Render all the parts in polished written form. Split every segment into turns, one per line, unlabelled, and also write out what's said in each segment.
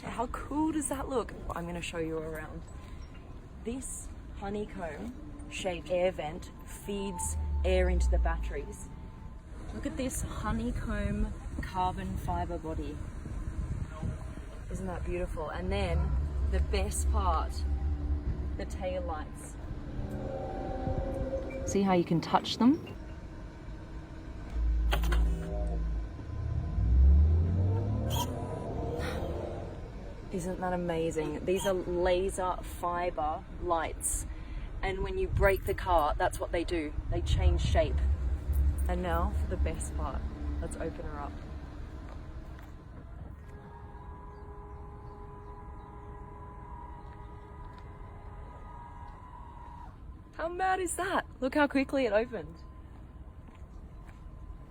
How cool does that look? I'm going to show you around. This honeycomb shaped air vent feeds air into the batteries. Look at this honeycomb carbon fiber body. Isn't that beautiful? And then the best part, the tail lights. See how you can touch them? Isn't that amazing? These are laser fiber lights. And when you brake the car, that's what they do. They change shape. And now for the best part. Let's open her up. How mad is that? Look how quickly it opened.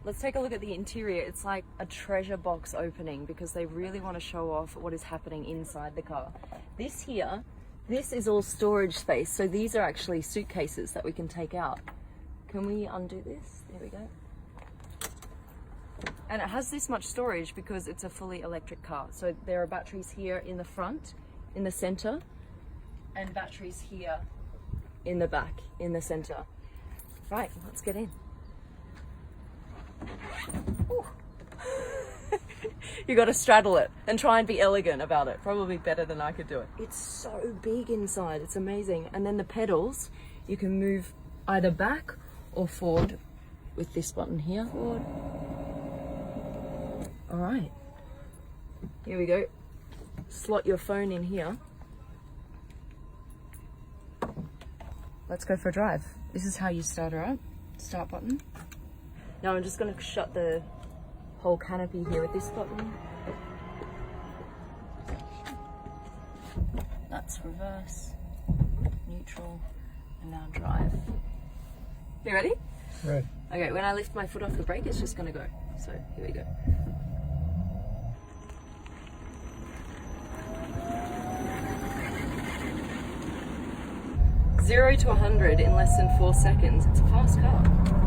Let's take a look at the interior. It's like a treasure box opening because they really want to show off what is happening inside the car. This here, this is all storage space. So these are actually suitcases that we can take out. Can we undo this? There we go. And it has this much storage because it's a fully electric car. So there are batteries here in the front, in the center, and batteries here in the back, in the center. Right, let's get in. You got to straddle it and try and be elegant about it. Probably better than I could do it. It's so big inside. It's amazing. And then the pedals, you can move either back or forward with this button here. Forward. All right. Here we go. Slot your phone in here. Let's go for a drive. This is how you start her up. Start button. Now I'm just going to shut the whole canopy here with this button. That's reverse, neutral, and now drive. You ready?
Right.
Okay, when I lift my foot off the brake, it's just going to go. So here we go. Zero to 100 in less than 4 seconds. It's a fast car.